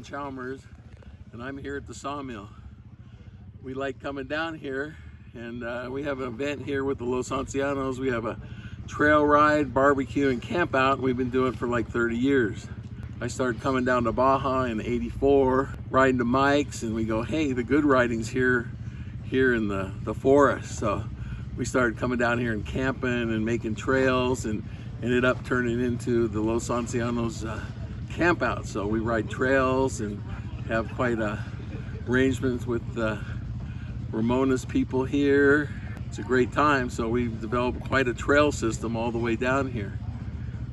Chalmers, and I'm here at the sawmill. We like coming down here, and we have an event here with the Los Ancianos. We have a trail ride, barbecue, and camp out. We've been doing it for like 30 years. I started coming down to Baja in '84, riding to Mike's, and we go, hey, the good riding's here in the forest. So we started coming down here and camping and making trails, and ended up turning into the Los Ancianos camp out. So we ride trails and have quite arrangements with Ramona's people here. It's a great time. So we've developed quite a trail system all the way down here.